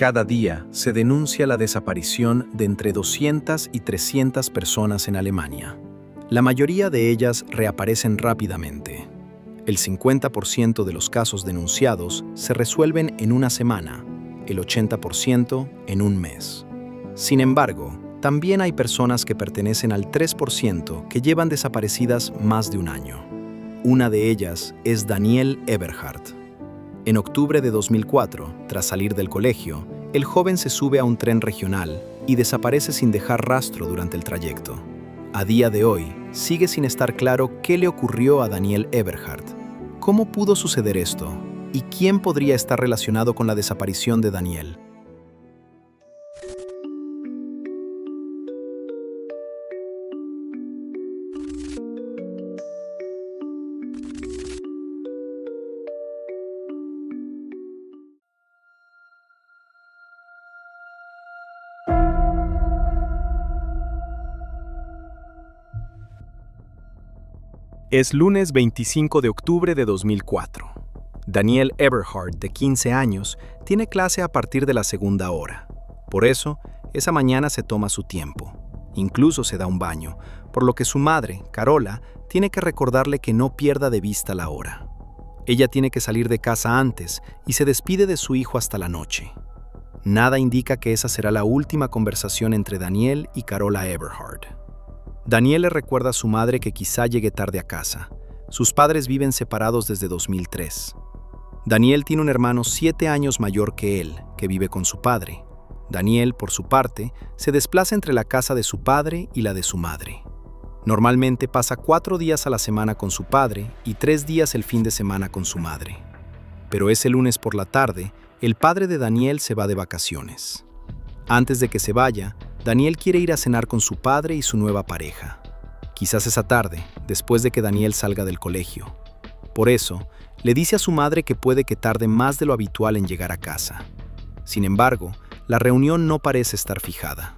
Cada día se denuncia la desaparición de entre 200 y 300 personas en Alemania. La mayoría de ellas reaparecen rápidamente. El 50% de los casos denunciados se resuelven en una semana, el 80% en un mes. Sin embargo, también hay personas que pertenecen al 3% que llevan desaparecidas más de un año. Una de ellas es Daniel Eberhardt. En octubre de 2004, tras salir del colegio, el joven se sube a un tren regional y desaparece sin dejar rastro durante el trayecto. A día de hoy, sigue sin estar claro qué le ocurrió a Daniel Eberhardt. ¿Cómo pudo suceder esto? ¿Y quién podría estar relacionado con la desaparición de Daniel? Es lunes 25 de octubre de 2004. Daniel Eberhardt, de 15 años, tiene clase a partir de la segunda hora. Por eso, esa mañana se toma su tiempo. Incluso se da un baño, por lo que su madre, Carola, tiene que recordarle que no pierda de vista la hora. Ella tiene que salir de casa antes y se despide de su hijo hasta la noche. Nada indica que esa será la última conversación entre Daniel y Carola Eberhardt. Daniel le recuerda a su madre que quizá llegue tarde a casa. Sus padres viven separados desde 2003. Daniel tiene un hermano 7 años mayor que él, que vive con su padre. Daniel, por su parte, se desplaza entre la casa de su padre y la de su madre. Normalmente pasa 4 días a la semana con su padre y 3 días el fin de semana con su madre. Pero ese lunes por la tarde, el padre de Daniel se va de vacaciones. Antes de que se vaya, Daniel quiere ir a cenar con su padre y su nueva pareja. Quizás esa tarde, después de que Daniel salga del colegio. Por eso, le dice a su madre que puede que tarde más de lo habitual en llegar a casa. Sin embargo, la reunión no parece estar fijada.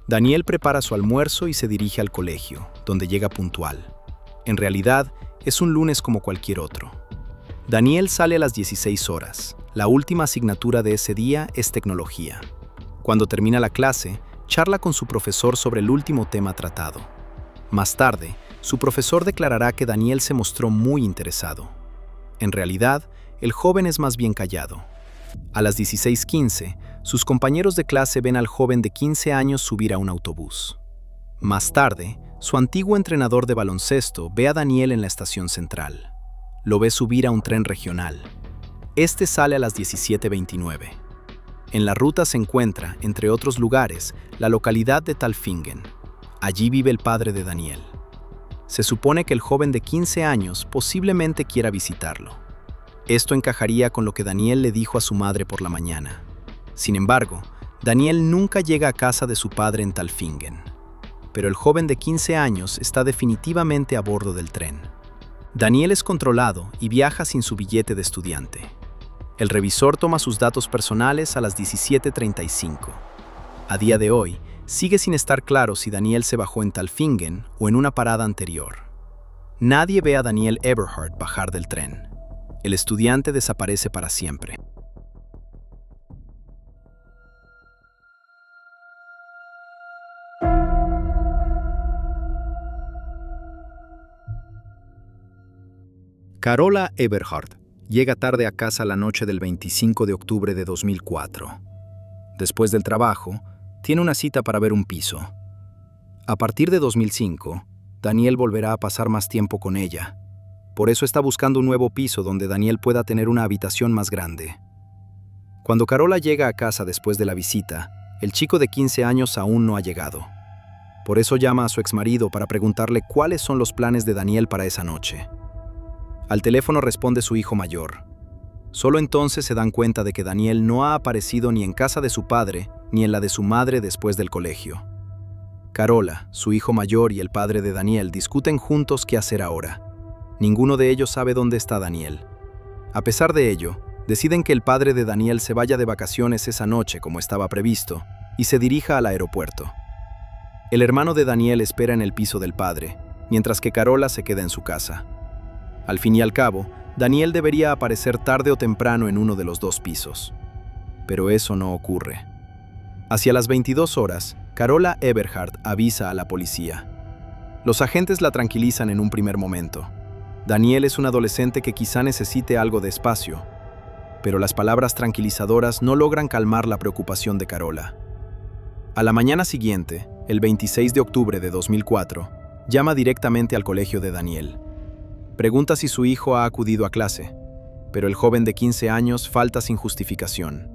Daniel prepara su almuerzo y se dirige al colegio, donde llega puntual. En realidad, es un lunes como cualquier otro. Daniel sale a las 16 horas. La última asignatura de ese día es tecnología. Cuando termina la clase, charla con su profesor sobre el último tema tratado. Más tarde, su profesor declarará que Daniel se mostró muy interesado. En realidad, el joven es más bien callado. A las 16:15, sus compañeros de clase ven al joven de 15 años subir a un autobús. Más tarde, su antiguo entrenador de baloncesto ve a Daniel en la estación central. Lo ve subir a un tren regional. Este sale a las 17:29. En la ruta se encuentra, entre otros lugares, la localidad de Talfingen. Allí vive el padre de Daniel. Se supone que el joven de 15 años posiblemente quiera visitarlo. Esto encajaría con lo que Daniel le dijo a su madre por la mañana. Sin embargo, Daniel nunca llega a casa de su padre en Talfingen. Pero el joven de 15 años está definitivamente a bordo del tren. Daniel es controlado y viaja sin su billete de estudiante. El revisor toma sus datos personales a las 17:35. A día de hoy, sigue sin estar claro si Daniel se bajó en Talfingen o en una parada anterior. Nadie ve a Daniel Eberhardt bajar del tren. El estudiante desaparece para siempre. Carola Eberhardt llega tarde a casa la noche del 25 de octubre de 2004. Después del trabajo, tiene una cita para ver un piso. A partir de 2005, Daniel volverá a pasar más tiempo con ella. Por eso está buscando un nuevo piso donde Daniel pueda tener una habitación más grande. Cuando Carola llega a casa después de la visita, el chico de 15 años aún no ha llegado. Por eso llama a su exmarido para preguntarle cuáles son los planes de Daniel para esa noche. Al teléfono responde su hijo mayor. Solo entonces se dan cuenta de que Daniel no ha aparecido ni en casa de su padre ni en la de su madre después del colegio. Carola, su hijo mayor y el padre de Daniel discuten juntos qué hacer ahora. Ninguno de ellos sabe dónde está Daniel. A pesar de ello, deciden que el padre de Daniel se vaya de vacaciones esa noche como estaba previsto y se dirija al aeropuerto. El hermano de Daniel espera en el piso del padre, mientras que Carola se queda en su casa. Al fin y al cabo, Daniel debería aparecer tarde o temprano en uno de los dos pisos. pero eso no ocurre. Hacia las 22 horas, Carola Eberhard avisa a la policía. Los agentes la tranquilizan en un primer momento. Daniel es un adolescente que quizá necesite algo de espacio, pero las palabras tranquilizadoras no logran calmar la preocupación de Carola. A la mañana siguiente, el 26 de octubre de 2004, llama directamente al colegio de Daniel. Pregunta si su hijo ha acudido a clase, pero el joven de 15 años falta sin justificación.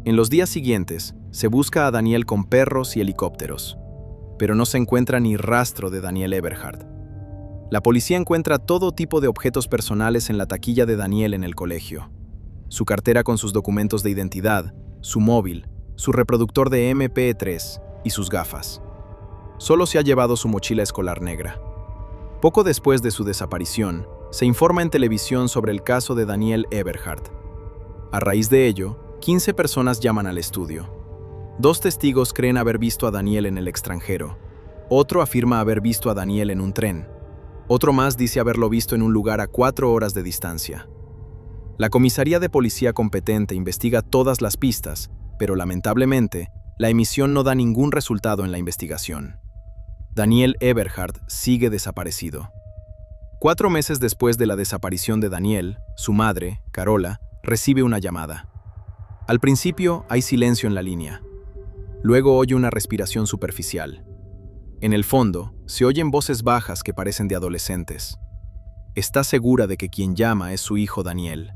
En los días siguientes, se busca a Daniel con perros y helicópteros, pero no se encuentra ni rastro de Daniel Eberhard. La policía encuentra todo tipo de objetos personales en la taquilla de Daniel en el colegio. Su cartera con sus documentos de identidad, su móvil, su reproductor de MP3 y sus gafas. Solo se ha llevado su mochila escolar negra. Poco después de su desaparición, se informa en televisión sobre el caso de Daniel Eberhard. A raíz de ello, 15 personas llaman al estudio. 2 testigos creen haber visto a Daniel en el extranjero. Otro afirma haber visto a Daniel en un tren. Otro más dice haberlo visto en un lugar a 4 horas de distancia. La comisaría de policía competente investiga todas las pistas, pero lamentablemente, la emisión no da ningún resultado en la investigación. Daniel Eberhard sigue desaparecido. 4 meses después de la desaparición de Daniel, su madre, Carola, recibe una llamada. Al principio hay silencio en la línea. Luego oye una respiración superficial. En el fondo, se oyen voces bajas que parecen de adolescentes. Está segura de que quien llama es su hijo Daniel.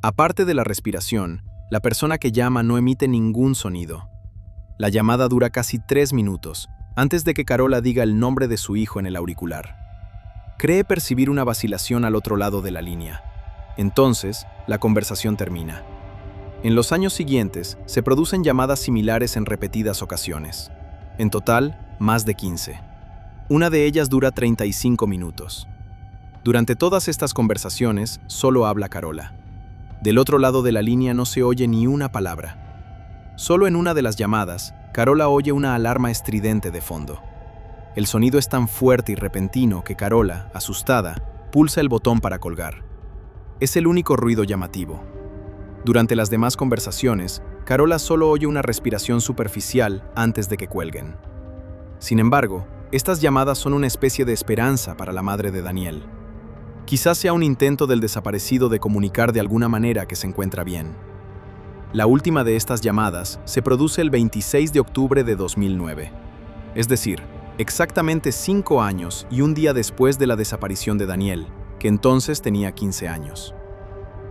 Aparte de la respiración, la persona que llama no emite ningún sonido. La llamada dura casi 3 minutos, antes de que Carola diga el nombre de su hijo en el auricular. Cree percibir una vacilación al otro lado de la línea. Entonces, la conversación termina. En los años siguientes, se producen llamadas similares en repetidas ocasiones. En total, más de 15. Una de ellas dura 35 minutos. Durante todas estas conversaciones, solo habla Carola. Del otro lado de la línea no se oye ni una palabra. Solo en una de las llamadas, Carola oye una alarma estridente de fondo. El sonido es tan fuerte y repentino que Carola, asustada, pulsa el botón para colgar. Es el único ruido llamativo. Durante las demás conversaciones, Carola solo oye una respiración superficial antes de que cuelguen. Sin embargo, estas llamadas son una especie de esperanza para la madre de Daniel. Quizás sea un intento del desaparecido de comunicar de alguna manera que se encuentra bien. La última de estas llamadas se produce el 26 de octubre de 2009. Es decir, exactamente 5 años y un día después de la desaparición de Daniel, que entonces tenía 15 años.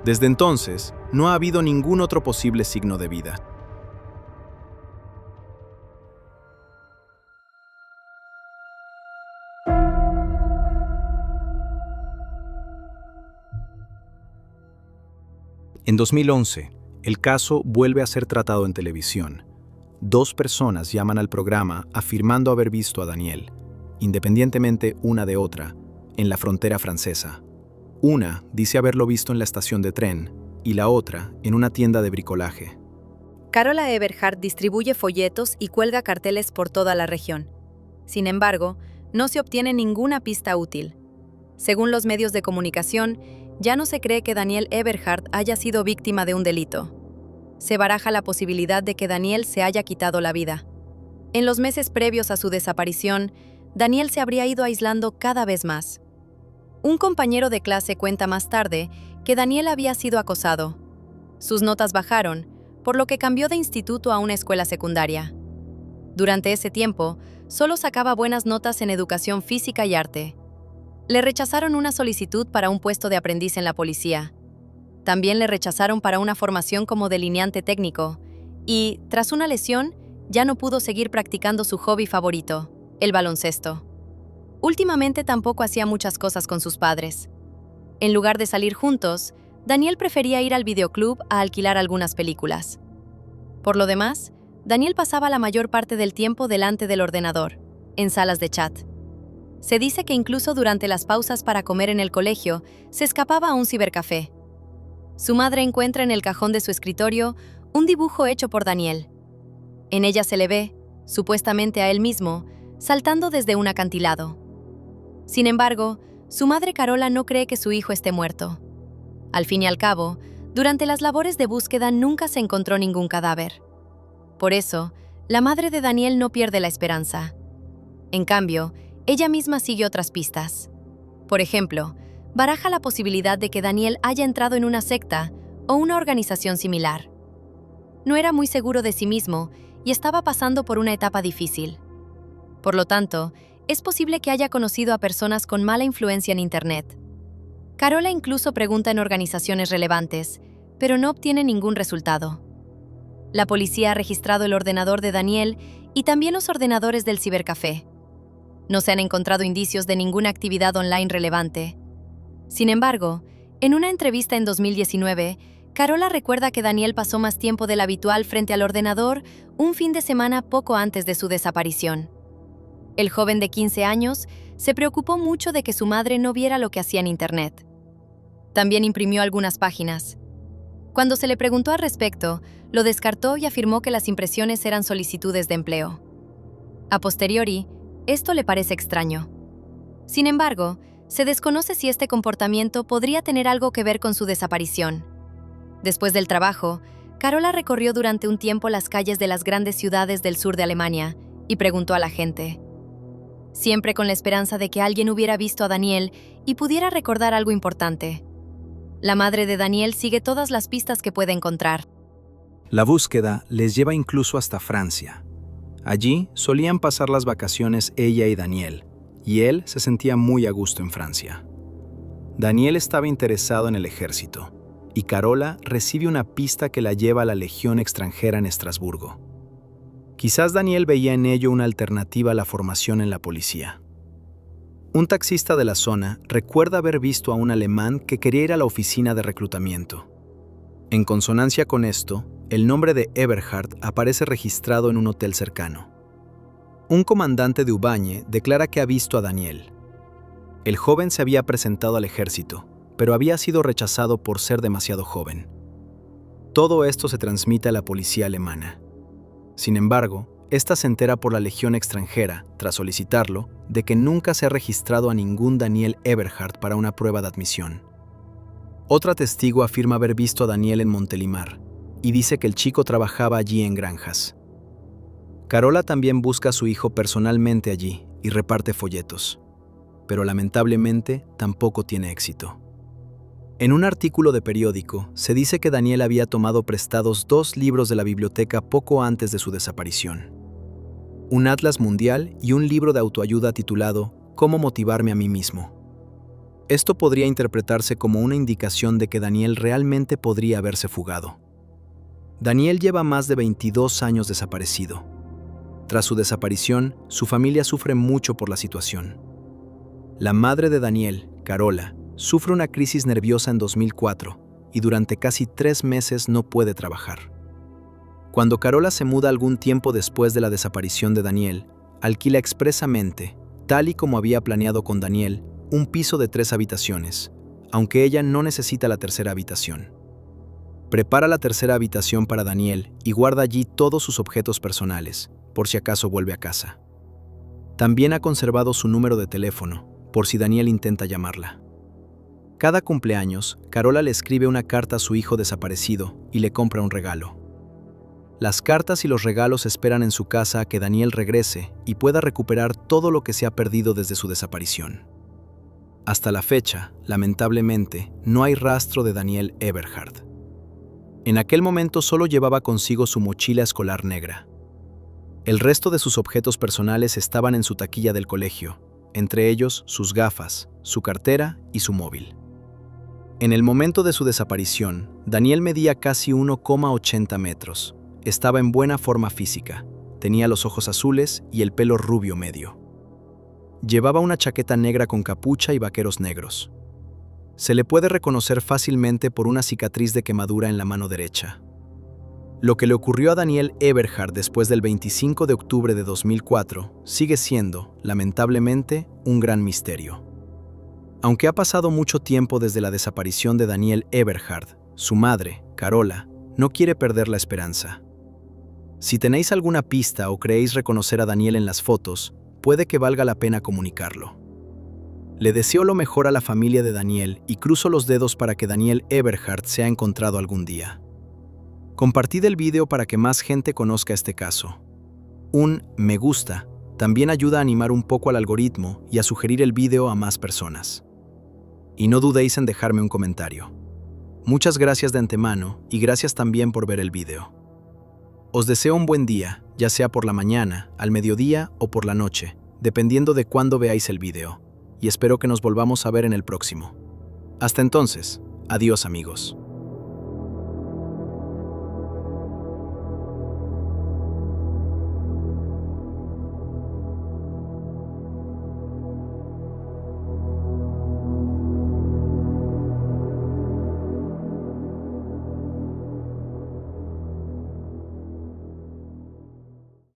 Desde entonces, no ha habido ningún otro posible signo de vida. En 2011, el caso vuelve a ser tratado en televisión. 2 personas llaman al programa afirmando haber visto a Daniel, independientemente una de otra, en la frontera francesa. Una dice haberlo visto en la estación de tren y la otra en una tienda de bricolaje. Carola Eberhard distribuye folletos y cuelga carteles por toda la región. Sin embargo, no se obtiene ninguna pista útil. Según los medios de comunicación, ya no se cree que Daniel Eberhard haya sido víctima de un delito. Se baraja la posibilidad de que Daniel se haya quitado la vida. En los meses previos a su desaparición, Daniel se habría ido aislando cada vez más. Un compañero de clase cuenta más tarde que Daniel había sido acosado. Sus notas bajaron, por lo que cambió de instituto a una escuela secundaria. Durante ese tiempo, solo sacaba buenas notas en educación física y arte. Le rechazaron una solicitud para un puesto de aprendiz en la policía. También le rechazaron para una formación como delineante técnico y, tras una lesión, ya no pudo seguir practicando su hobby favorito, el baloncesto. Últimamente tampoco hacía muchas cosas con sus padres. En lugar de salir juntos, Daniel prefería ir al videoclub a alquilar algunas películas. Por lo demás, Daniel pasaba la mayor parte del tiempo delante del ordenador, en salas de chat. Se dice que incluso durante las pausas para comer en el colegio, se escapaba a un cibercafé. Su madre encuentra en el cajón de su escritorio un dibujo hecho por Daniel. En ella se le ve, supuestamente a él mismo, saltando desde un acantilado. Sin embargo, su madre Carola no cree que su hijo esté muerto. Al fin y al cabo, Durante las labores de búsqueda nunca se encontró ningún cadáver. Por eso, la madre de Daniel no pierde la esperanza. En cambio, ella misma sigue otras pistas. Por ejemplo, baraja la posibilidad de que Daniel haya entrado en una secta o una organización similar. No era muy seguro de sí mismo y estaba pasando por una etapa difícil. Por lo tanto, es posible que haya conocido a personas con mala influencia en Internet. Carola incluso pregunta en organizaciones relevantes, pero no obtiene ningún resultado. La policía ha registrado el ordenador de Daniel y también los ordenadores del cibercafé. No se han encontrado indicios de ninguna actividad online relevante. Sin embargo, en una entrevista en 2019, Carola recuerda que Daniel pasó más tiempo del habitual frente al ordenador un fin de semana poco antes de su desaparición. El joven de 15 años se preocupó mucho de que su madre no viera lo que hacía en Internet. También imprimió algunas páginas. Cuando se le preguntó al respecto, lo descartó y afirmó que las impresiones eran solicitudes de empleo. A posteriori, esto le parece extraño. Sin embargo, se desconoce si este comportamiento podría tener algo que ver con su desaparición. Después del trabajo, Carola recorrió durante un tiempo las calles de las grandes ciudades del sur de Alemania y preguntó a la gente, siempre con la esperanza de que alguien hubiera visto a Daniel y pudiera recordar algo importante. La madre de Daniel sigue todas las pistas que puede encontrar. La búsqueda les lleva incluso hasta Francia. Allí solían pasar las vacaciones ella y Daniel, y él se sentía muy a gusto en Francia. Daniel estaba interesado en el ejército, y Carola recibe una pista que la lleva a la Legión extranjera en Estrasburgo. Quizás Daniel veía en ello una alternativa a la formación en la policía. Un taxista de la zona recuerda haber visto a un alemán que quería ir a la oficina de reclutamiento. En consonancia con esto, el nombre de Eberhard aparece registrado en un hotel cercano. Un comandante de Ubañe declara que ha visto a Daniel. El joven se había presentado al ejército, pero había sido rechazado por ser demasiado joven. Todo esto se transmite a la policía alemana. Sin embargo, esta se entera por la Legión extranjera, tras solicitarlo, de que nunca se ha registrado a ningún Daniel Eberhard para una prueba de admisión. Otra testigo afirma haber visto a Daniel en Montelimar y dice que el chico trabajaba allí en granjas. Carola también busca a su hijo personalmente allí y reparte folletos, pero lamentablemente tampoco tiene éxito. En un artículo de periódico se dice que Daniel había tomado prestados 2 libros de la biblioteca poco antes de su desaparición. Un atlas mundial y un libro de autoayuda titulado «Cómo motivarme a mí mismo». Esto podría interpretarse como una indicación de que Daniel realmente podría haberse fugado. Daniel lleva más de 22 años desaparecido. Tras su desaparición, su familia sufre mucho por la situación. La madre de Daniel, Carola, sufre una crisis nerviosa en 2004 y durante casi 3 meses no puede trabajar. Cuando Carola se muda algún tiempo después de la desaparición de Daniel, alquila expresamente, tal y como había planeado con Daniel, un piso de 3 habitaciones, aunque ella no necesita la tercera habitación. Prepara la tercera habitación para Daniel y guarda allí todos sus objetos personales, por si acaso vuelve a casa. También ha conservado su número de teléfono, por si Daniel intenta llamarla. Cada cumpleaños, Carola le escribe una carta a su hijo desaparecido y le compra un regalo. Las cartas y los regalos esperan en su casa a que Daniel regrese y pueda recuperar todo lo que se ha perdido desde su desaparición. Hasta la fecha, lamentablemente, no hay rastro de Daniel Eberhard. En aquel momento solo llevaba consigo su mochila escolar negra. El resto de sus objetos personales estaban en su taquilla del colegio, entre ellos sus gafas, su cartera y su móvil. En el momento de su desaparición, Daniel medía casi 1,80 metros. Estaba en buena forma física, tenía los ojos azules y el pelo rubio medio. Llevaba una chaqueta negra con capucha y vaqueros negros. Se le puede reconocer fácilmente por una cicatriz de quemadura en la mano derecha. Lo que le ocurrió a Daniel Eberhard después del 25 de octubre de 2004 sigue siendo, lamentablemente, un gran misterio. Aunque ha pasado mucho tiempo desde la desaparición de Daniel Eberhard, su madre, Carola, no quiere perder la esperanza. Si tenéis alguna pista o creéis reconocer a Daniel en las fotos, puede que valga la pena comunicarlo. Le deseo lo mejor a la familia de Daniel y cruzo los dedos para que Daniel Eberhard sea encontrado algún día. Compartid el video para que más gente conozca este caso. Un me gusta también ayuda a animar un poco al algoritmo y a sugerir el video a más personas. Y no dudéis en dejarme un comentario. Muchas gracias de antemano y gracias también por ver el video. Os deseo un buen día, ya sea por la mañana, al mediodía o por la noche, dependiendo de cuándo veáis el video, y espero que nos volvamos a ver en el próximo. Hasta entonces, adiós amigos.